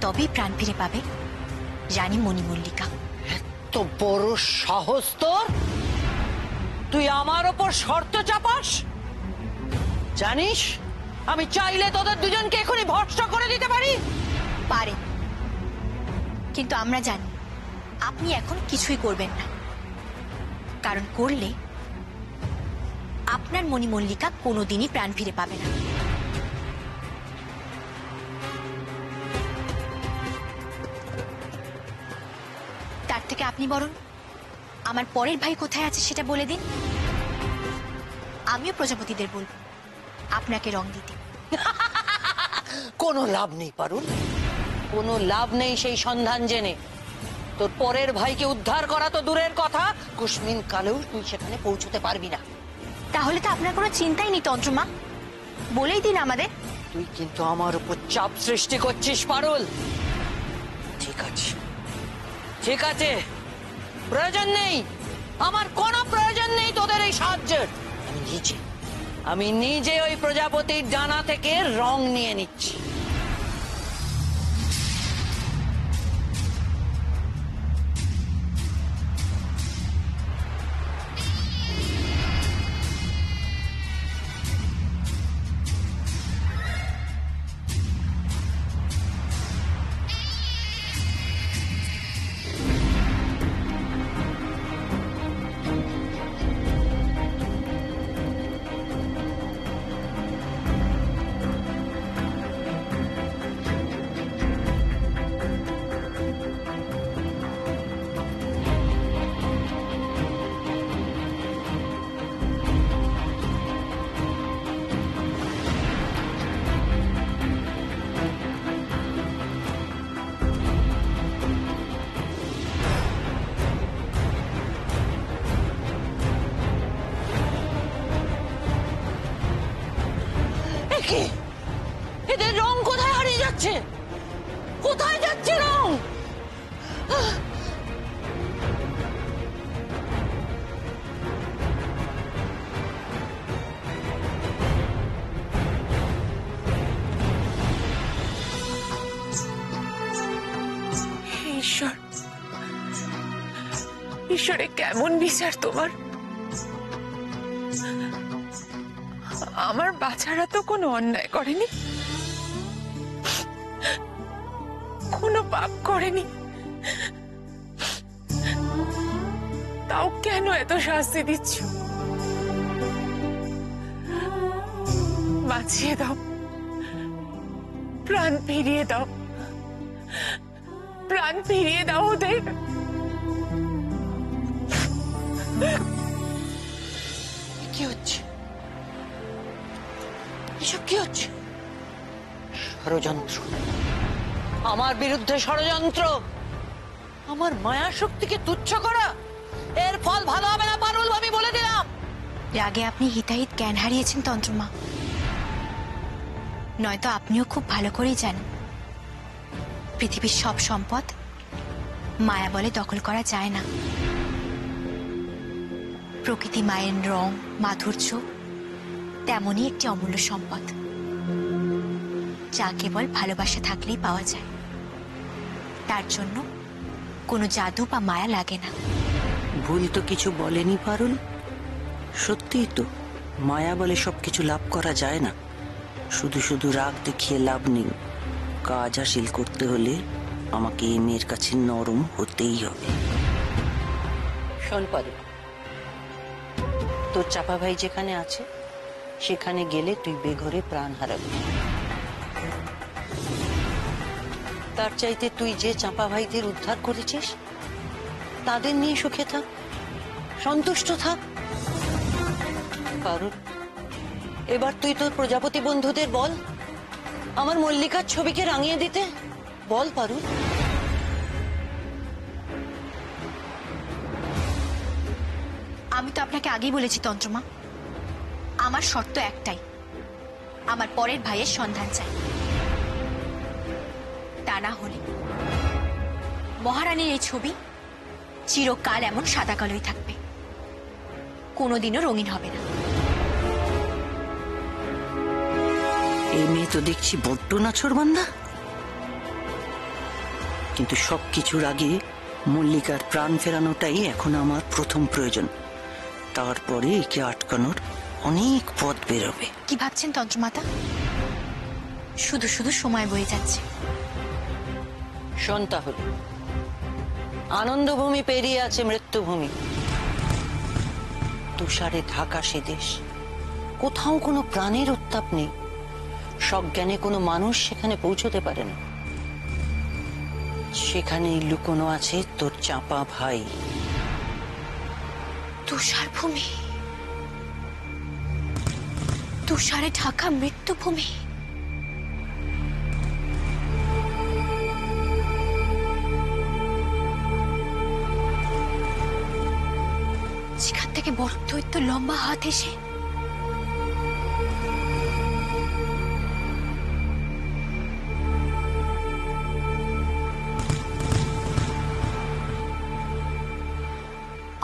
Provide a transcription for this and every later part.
তবেই প্রাণ ফিরে পাবে রানী মণিমল্লিকা। এত বড় সাহস তোর! তুই আমার ওপর শর্ত চাপাস? জানিস আমি চাইলে তোদের দুজনকে এখনই ভস্ম করে দিতে পারি। পারেন, কিন্তু আমরা জানি আপনি এখন কিছুই করবেন না, কারণ করলে আপনার মণিমল্লিকা কোনোদিনই প্রাণ ফিরে পাবে না। তার থেকে আপনি বরং আমার পরের ভাই কোথায় আছে সেটা বলে দিন, আমিও প্রজাপতিদের বলবো আপনাকে রং দিতে। কোনো লাভ নেই পারুল, কোনো লাভ নেই সেই সন্ধান জেনে। তোর পরের ভাইকে উদ্ধার করা তো দূরের কথা, কুসমিন কালেও তুই সেখানে পৌঁছতে পারবি না। তাহলে তো আপনার কোনো চিন্তাই নেই তন্ত্রমা, বলেই দিন আমাদের। তুই কিন্তু আমার উপর চাপ সৃষ্টি করছিস পারুল। ঠিক আছে ঠিক আছে, প্রয়োজন নেই, আমার কোনো প্রয়োজন নেই তোদের এই সাহায্যের। আমি নিজে ওই প্রজাপতির ডানা থেকে রং নিয়ে নিচ্ছি। এদের রং কোথায় হারিয়ে যাচ্ছে? কোথায় যাচ্ছে রং? ঈশ্বর, ঈশ্বরে কেমন বিচার তোমার! আমার বাচ্চারা তো কোনো অন্যায় করেনি, কোনো পাপ করেনি, তাও কেন এত শাস্তি দিচ্ছ? বাঁচিয়ে দাও, প্রাণ ফিরিয়ে দাও, প্রাণ ফিরিয়ে দাও ওদের। কি হচ্ছে এসব? কি হচ্ছে? ষড়যন্ত্র, আমার বিরুদ্ধে ষড়যন্ত্র, আমার মায়া শক্তিকে তুচ্ছ করা। এর ফল ভালো হবে না পারুল, আমি বলে দিলাম। রাগে আপনি হিতাহিত জ্ঞান হারিয়েছেন তন্ত্রমা, নয়তো আপনিও খুব ভালো করেই জানেন পৃথিবীর সব সম্পদ মায়া বলে দখল করা যায় না। প্রকৃতি মায়ের রং মাধুর্য তেমনই একটি অমূল্য সম্পদ, যা কেবল ভালোবাসা থাকলেই পাওয়া যায়। তার জন্য কোনো জাদু বা মায়া লাগে না। ভুল তো কিছু বলেনি পারুল, সত্যিই তো মায়া বলে সবকিছু লাভ করা যায় না। শুধু শুধু রাগ দেখিয়ে লাভ নেই, কাজ হাসিল করতে হলে আমাকে এই মেয়ের কাছে নরম হতেই হবে। শোন পারুল, তোর চাপা ভাই যেখানে আছে সেখানে গেলে তুই বেঘরে প্রাণ হারাবি। তার চাইতে তুই যে চাপা ভাইদের উদ্ধার করেছিস তাদের নিয়ে সুখে থাক, সন্তুষ্ট থাক। পারুল, এবার তুই তোর প্রজাপতি বন্ধুদের বল আমার মল্লিকার ছবিকে রাঙিয়ে দিতে। বল পারুল। আমি তো আপনাকে আগেই বলেছি তন্ত্রমা, আমার শর্ত একটাই, আমার পরের ভাইয়ের সন্ধান চাই। তা না হলে মহারানীর এই ছবি চিরকাল এমন সাদা কালোই থাকবে, কোনোদিনও রঙিন হবে না। এই মেয়ে তো দেখছি বড্ড নাছোড়বান্দা। কিন্তু সবকিছুর আগে মল্লিকার প্রাণ ফেরানোটাই এখন আমার প্রথম প্রয়োজন। তারপরে একে আটকানোর অনেক পথ বেরোবে। কি ভাবছেন তন্ত্রমাতা? শুধু শুধু সময় বয়ে যাচ্ছে। শোন তাহলে, আনন্দভূমি পেরিয়ে আছে মৃত্যুভূমি। তুষারে ঢাকা সে দেশ, কোথাও কোনো প্রাণের উত্তাপ নেই। সজ্ঞানে কোনো মানুষ সেখানে পৌঁছতে পারে না। সেখানেই লুকোনো আছে তোর চাপা ভাই। তুষার ভূমি, তুষারে ঢাকা মৃত্যুভূমি। যেখান থেকে বড় দৈত্য লম্বা হাত এসে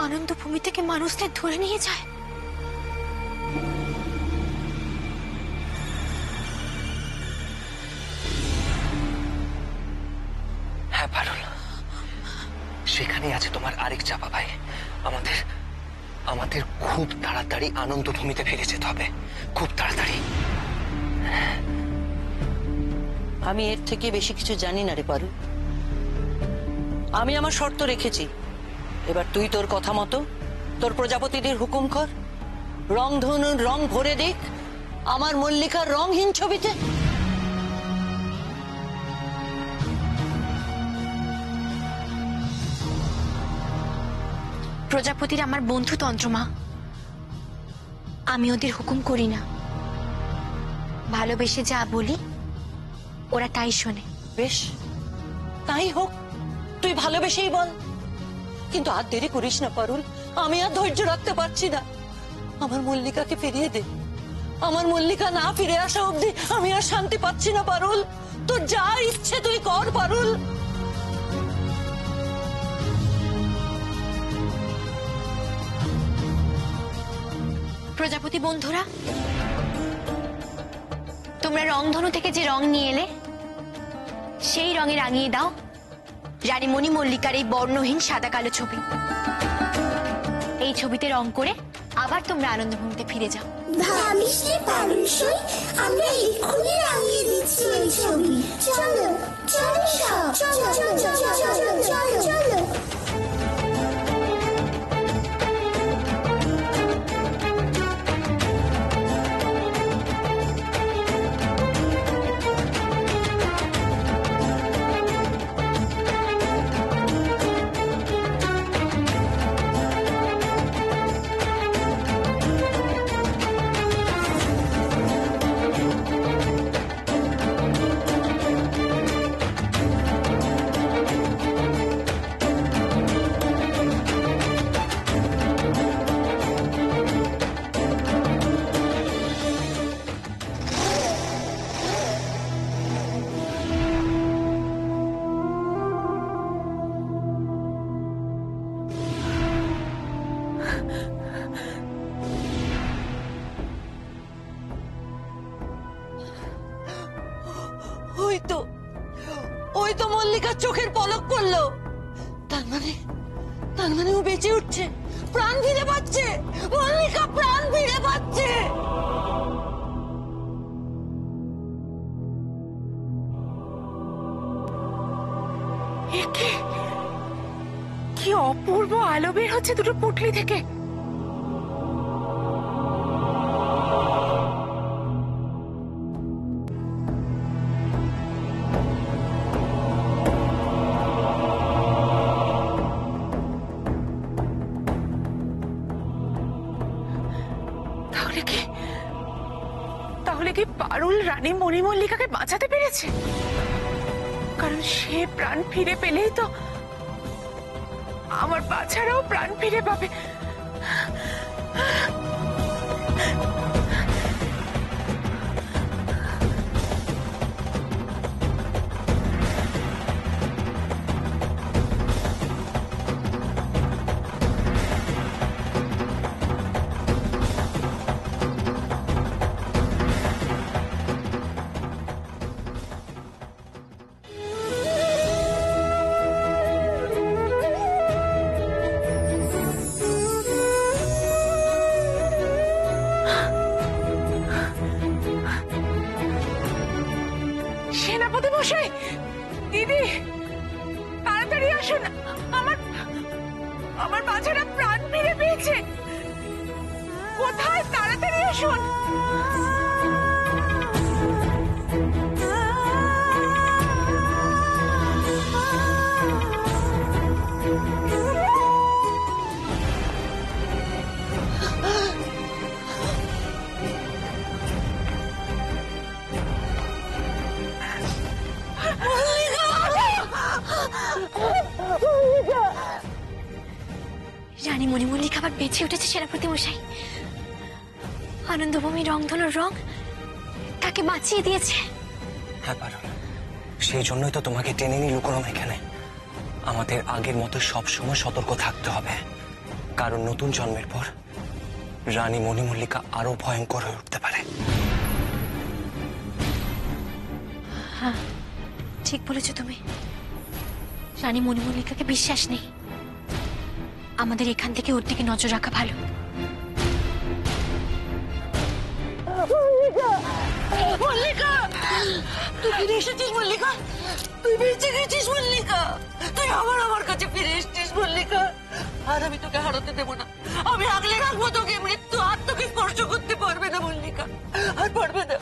আনন্দভূমি থেকে মানুষদের ধরে নিয়ে যায়। হ্যাঁ পারুল, সেখানেই আছে তোমার আরেক চাপা ভাই। আমাদের আমাদের খুব তাড়াতাড়ি আনন্দভূমিতে ফিরে যেতে হবে, খুব তাড়াতাড়ি। আমি এর থেকে বেশি কিছু জানি না রে পারু। আমি আমার শর্ত রেখেছি। এবার তুই তোর কথা মতো তোর প্রজাপতিদের হুকুম কর, রংধনুর রং ভরে দিক আমার মল্লিকার রংহীন ছবিতে। প্রজাপতির আমার বন্ধু তন্ত্রমা, আমি ওদের হুকুম করি না। ভালোবেসে যা বলি ওরা তাই শোনে। বেশ, তাই হোক, তুই ভালোবেসেই বল। কিন্তু আর দেরি করিস না পারুল, আমি আর ধৈর্য রাখতে পারছি না। আমার মল্লিকাকে ফিরিয়ে দে। আমার মল্লিকা না ফিরে আসা অবধি আমি আর শান্তি পাচ্ছি না পারুল। তোর যা ইচ্ছে তুই কর পারুল। প্রজাপতি বন্ধুরা, তোমরা রংধনু থেকে যে রং নিয়ে এলে সেই রঙে রাঙিয়ে দাও রানী মণি মল্লিকার এই বর্ণহীন সাদা কালো ছবি। এই ছবিতে রং করে আবার তোমরা আনন্দভূমিতে ফিরে যাও। ভাবিস রে পারুল সই, আমরা এক্ষুনি রাঙিয়ে দিচ্ছি এই ছবি। চলো চলো সব, চলো চলো চলো চলো চলো। ওই তো মল্লিকার চোখের পলক পড়লো। তার মানে ও বেঁচে উঠছে, প্রাণ ফিরে পাচ্ছে। মল্লিকা প্রাণ ফিরে পাচ্ছে। কি অপূর্ব আলো বের হচ্ছে দুটো পুটলি থেকে। তাহলে কি পারুল রানী মণিমল্লিকাকে বাঁচাতে পেরেছে? কারণ সে প্রাণ ফিরে পেলেই তো আমার বাচ্চারাও প্রাণ ফিরে পাবে। সেনাপতি মশাই, দিদি, তাড়াতাড়ি আসুন। আমার আমার বাচ্চারা প্রাণ ফিরে পেয়েছে। কোথায়? তাড়াতাড়ি আসুন। রানী মণিমল্লিকা আবার বেঁচে উঠেছে সেনাপতি মশাই। আনন্দভূমি রংধনুর রং তাকে বাঁচিয়ে দিয়েছে। হ্যাঁ পারুল, সেই জন্যই তো তোমাকে টেনে নিয়ে লুকোলাম এখানে। আমাদের আগের মতো সবসময় সতর্ক থাকতে হবে, কারণ নতুন জন্মের পর রানী মণিমল্লিকা আরো ভয়ঙ্কর হয়ে উঠতে পারে। হ্যাঁ, ঠিক বলেছো তুমি। রানী মণিমল্লিকাকে বিশ্বাস নেই। আমাদের এখান থেকে ওর দিকে নজর রাখা ভালো। মল্লিকা, তুই ফিরে এসেছিস মল্লিকা। তুই বেঁচে গেছিস মল্লিকা। তুই আবার আমার কাছে ফিরে এসেছিস মল্লিকা। আর আমি তোকে হারাতে দেবো না। আমি আগলে রাখবো তোকে। মৃত্যু আর তোকে স্পর্শ করতে পারবে না মল্লিকা, আর পারবে না।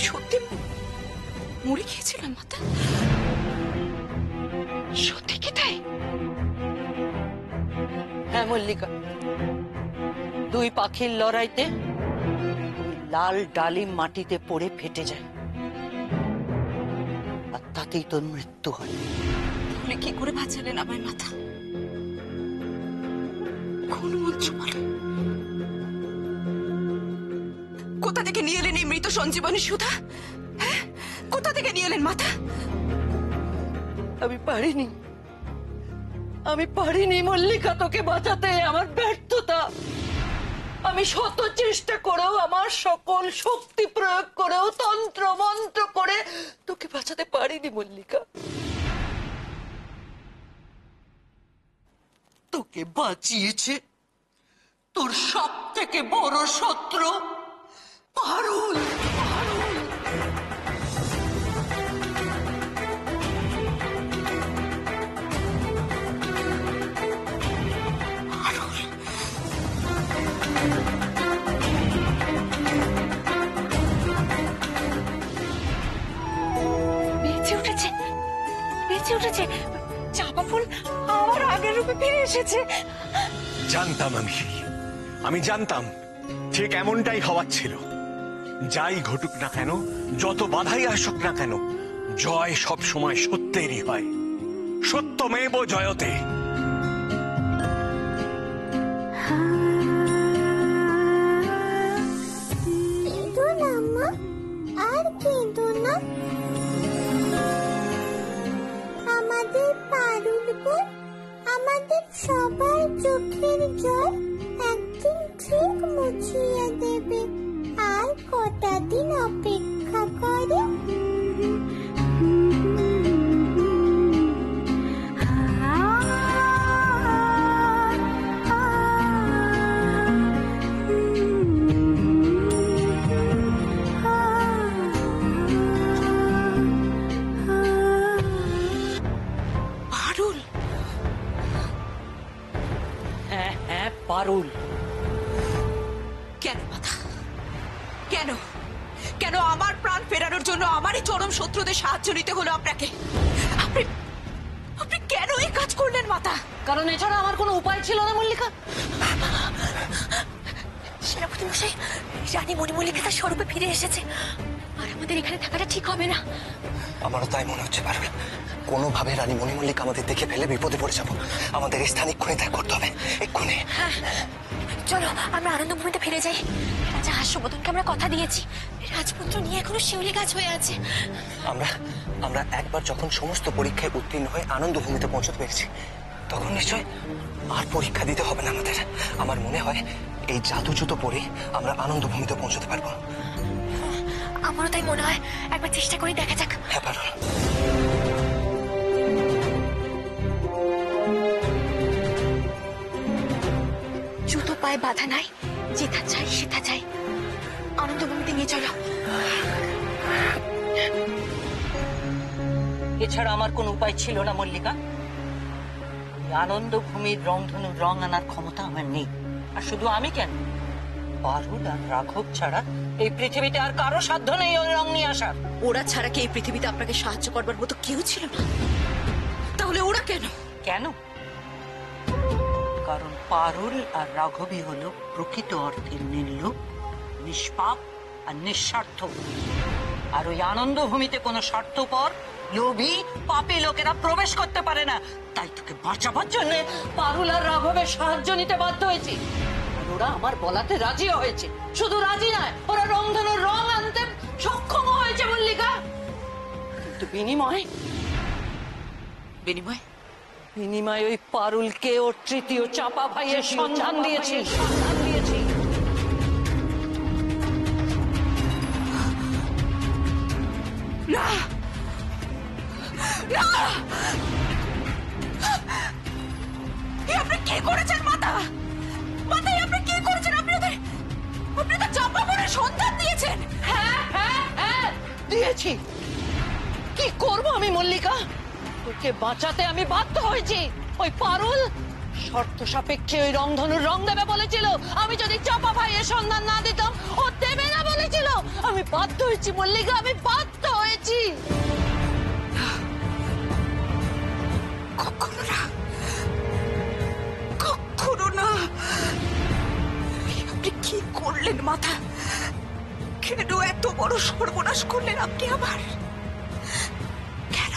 সত্যি মরে গিয়েছিলাম মাতা? সত্যি কি তাই? হ্যাঁ মল্লিকা, দুই পাখির লড়াইতে লাল ডালিম মাটিতে পড়ে ফেটে যায়, আর তাতেই তোর মৃত্যু হয়। তাহলে কি করে বাঁচালেন আমায় মাতা? কোন মন্ত্র বলে? কোথা থেকে নিয়ে এলেন এই মৃত সঞ্জীবনী সুধা? হ্যাঁ, কোথা থেকে নিয়ে এলেন মাতা? আমি পারিনি মল্লিকা তোকে বাঁচাতে। আমার ব্যর্থতা। আমি শত চেষ্টা করেও, আমার সকল শক্তি প্রয়োগ করেও, তন্ত্র মন্ত্র করে তোকে বাঁচাতে পারিনি মল্লিকা। তোকে বাঁচিয়েছে তোর সব থেকে বড় শত্রু পারুল। বেঁচে উঠেছে, বেঁচে উঠেছে। চাপা ফুল আমার আগের রূপে ফিরে এসেছে। জানতাম আমি জানতাম ঠিক এমনটাই হওয়ার ছিল। যাই ঘটুক না কেন, যত বাধাই আসুক না কেন, জয় সব সময় সত্যেরই হয়। সত্যমেব জয়তে। কেঁদো না মা, আর কেঁদো না। আমাদের পারুল বোন, আমাদের সবার চোখের জল একদিন ঠিক মুছিয়ে দেবে। আর কটা দিন অপেক্ষা করে। পারুল, হ্যাঁ হ্যাঁ পারুল। কেন মাতা? কেন? কেন আমার প্রাণ ফেরানোর জন্য আমারই চরম শত্রুদের সাহায্য নিতে হলো আপনাকে? আপনি আপনি কেন এই কাজ করলেন মাতা? কারণ এছাড়া আমার কোনো উপায় ছিল না মল্লিকা। সেনাপতি মশাই, রানী মণিমল্লিকা তার স্বরূপে ফিরে এসেছে। আর আমাদের এখানে থাকাটা ঠিক হবে না। আমারও তাই মনে হচ্ছে পারুল। কোনোভাবে রানী মণিমল্লিকা আমাদের দেখে ফেলে বিপদে পড়ে যাবো। আমাদের এই স্থান এক্ষুনি ত্যাগ করতে হবে, এক্ষুনি। হ্যাঁ, চলো আমরা আনন্দভূমিতে ফিরে যাই। রাজা হাস্যবদনকে আমরা কথা দিয়েছি, রাজপুত্র নিয়ে এখনো শিউলি গাছ হয়ে আছে। আমরা একবার যখন সমস্ত পরীক্ষায় উত্তীর্ণ হয়ে আনন্দভূমিতে পৌঁছতে পেরেছি, তখন নিশ্চয় আর পরীক্ষা দিতে হবে না আমাদের। আমার মনে হয় এই জাদু জুতো পরে আমরা আনন্দভূমিতে পৌঁছতে পারবো। আমারও তাই মনে হয়। একবার চেষ্টা করে দেখা যাক। হ্যাঁ পারুল। জুতো পায়ে বাধা নাই, যেথা চাই সেথা চাই, আনন্দভূমিতে নিয়ে চলো। এছাড়া আমার কোনো উপায় ছিল না মল্লিকা। এই আনন্দভূমির রংধনুর রং আনার ক্ষমতা আমার নেই। আর শুধু আমি কেন, পারুল আর রাঘব ছাড়া এই পৃথিবীতে আর কারো সাধ্য নেই ওই রং নিয়ে আসার। ওরা ছাড়া কি এই পৃথিবীতে আপনাকে সাহায্য করবার মতো কেউ ছিল না? তাহলে ওরা কেন? কেন? কারণ পারুল আর রাঘবই হলো প্রকৃত অর্থের নির্লোভ, নিষ্পাপ আর নিঃস্বার্থ। আর ওই আনন্দভূমিতে কোনো স্বার্থপর, লোভী, পাপী লোকেরা প্রবেশ করতে পারে না। তাই তোকে বাঁচাবার জন্য পারুল আর রাঘবের সাহায্য নিতে বাধ্য হয়েছি। আর ওরা আমার বলাতে রাজিও হয়েছে। শুধু রাজি নয়, ওরা রংধনুর রং আনতে সক্ষম হয়েছে মল্লিকা। কিন্তু বিনিময় বিনিময় ওই পারুলকে ওর তৃতীয় চাপা ভাইয়ের সন্ধান দিয়েছি। না না, আপনি কি করেছেন? মাথায় আপনি কি করেছেন? আপনি তো চাপা করে সন্ধান দিয়েছেন। হ্যাঁ দিয়েছি। কি করব আমি মল্লিকা? তোকে বাঁচাতে আমি বাধ্য হয়েছি। ওই পারুল শর্ত সাপেক্ষে ওই রংধনুর রং দেবে বলেছিল। আমি যদি চাপা ভাইয়ের সন্ধান না দিতাম ও দেবে না বলেছিল। আমি বাধ্য হয়েছি মল্লিকা, আমি বাধ্য হয়েছি। কখনো না। আপনি কি করলেন মাথা? কেন এত বড় সর্বনাশ করলেন আপনি আবার? কেন?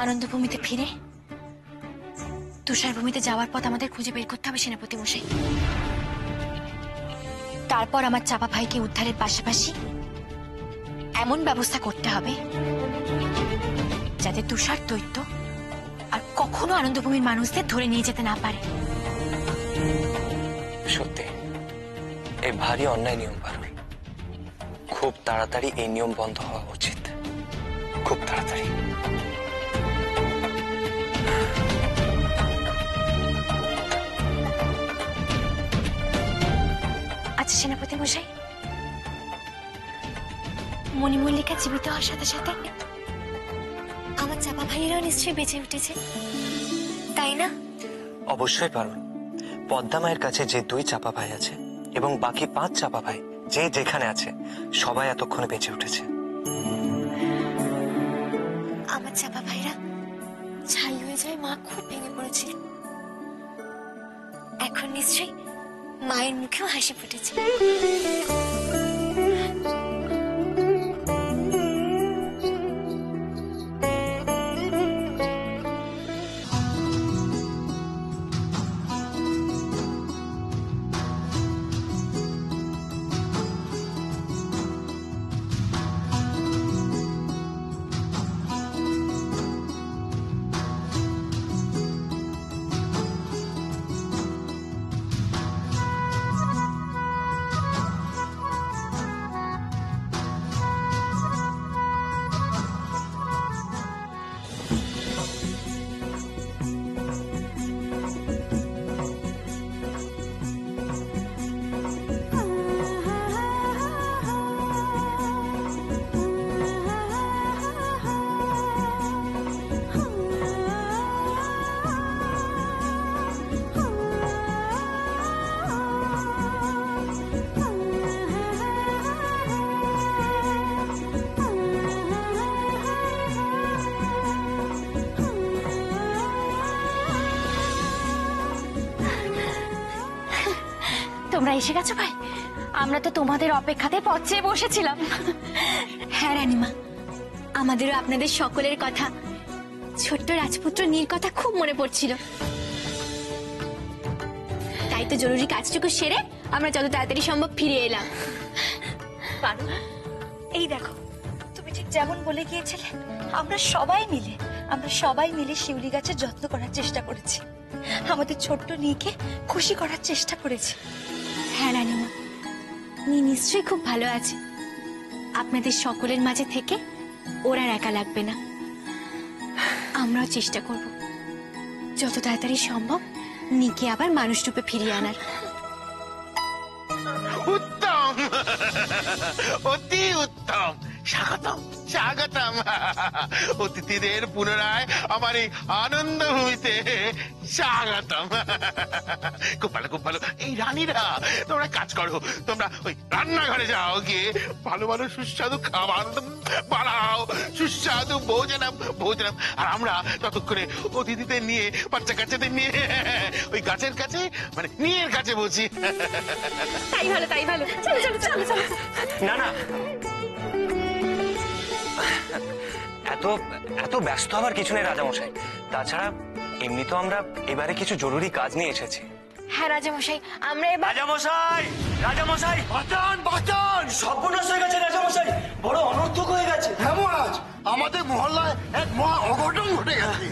আনন্দভূমিতে ফিরে তুষারভূমিতে যাওয়ার পথ আমাদের খুঁজে বের করতে হবে সেনাপতি মশাই। তারপর আমার চাপা ভাইকে উদ্ধারের পাশাপাশি এমন ব্যবস্থা করতে হবে যাতে তুষার দৈত্য আর কখনো আনন্দভূমির মানুষদের ধরে নিয়ে যেতে না পারে। সত্যি এই ভারী অন্যায় নিয়ম পারুল। খুব তাড়াতাড়ি এই নিয়ম বন্ধ হওয়া উচিত, খুব তাড়াতাড়ি। আচ্ছা সেনাপতি মশাই, মণিমল্লিকা জীবিত হওয়ার সাথে সাথে আমার চাপা ভাইয়েরাও নিশ্চয়ই বেঁচে উঠেছে, তাই না? অবশ্যই পারুল। পদ্মা মায়ের কাছে যে 2 চাপা ভাই আছে এবং বাকি 5 চাপা ভাই যে যেখানে আছে সবাই এতক্ষণে বেঁচে উঠেছে। আমার চাপা ভাইরা ছাই হয়ে যায়, মা খুব ভেঙে পড়েছিল। এখন নিশ্চয়ই মায়ের মুখেও হাসি ফুটেছে। তোমরা এসে গেছো ভাই? আমরা তো তোমাদের অপেক্ষাতে পথ চেয়ে বসেছিলাম। হ্যাঁ রানীমা, আমাদেরও আপনাদের সকলের কথা, ছোট্ট রাজপুত্র নীর কথা খুব মনে পড়ছিল। তাই তো জরুরি কাজটুকু সেরে আমরা যত তাড়াতাড়ি সম্ভব ফিরে এলাম। এই দেখো, তুমি ঠিক যেমন বলে গিয়েছিলে আমরা সবাই মিলে শিউলি গাছের যত্ন করার চেষ্টা করেছি। আমাদের ছোট্ট নীকে খুশি করার চেষ্টা করেছি। হ্যাঁ রানীমা, নী নিশ্চয়ই খুব ভালো আছে। আপনাদের সকলের মাঝে থেকে ওর আর একা লাগবে না। আমরাও চেষ্টা করব যত তাড়াতাড়ি সম্ভব নিকে আবার মানুষ রূপে ফিরিয়ে আনার। উত্তম, অতি উত্তম। স্বাগতম, স্বাগতম। অতিথিদের পুনরায় আমার এই আনন্দ ভূমিতে স্বাগতম। খুব ভালো, খুব ভালো। এই রানীরা, তোমরা কাজ করো, তোমরা ওই রান্নাঘরে যাও, গিয়ে ভালো ভালো সুস্বাদু খাবার বানাও, সুস্বাদু ভোজনম ভোজনম। আর আমরা ততক্ষণে অতিথিদের নিয়ে, বাচ্চা কাচ্চাদের নিয়ে ওই গাছের কাছে, মানে নিয়ের কাছে বসি। তাই ভালো, তাই ভালো। চলো চলো চলো চলো। না না, এত এত ব্যস্ত হবার কিছু নেই রাজামশাই। তাছাড়া এমনি তো আমরা এবারে কিছু জরুরি কাজ নিয়ে এসেছি। হ্যাঁ রাজামশাই, আমরা এবার রাজামশাই, রাজামশাই, বাঁচান, বাঁচান! সর্বনাশ হয়ে গেছে রাজামশাই, বড় অনর্থক হয়ে গেছে। হ্যাঁ মহারাজ, আমাদের মহল্লায় এক মহা অঘটন ঘটে গেছে।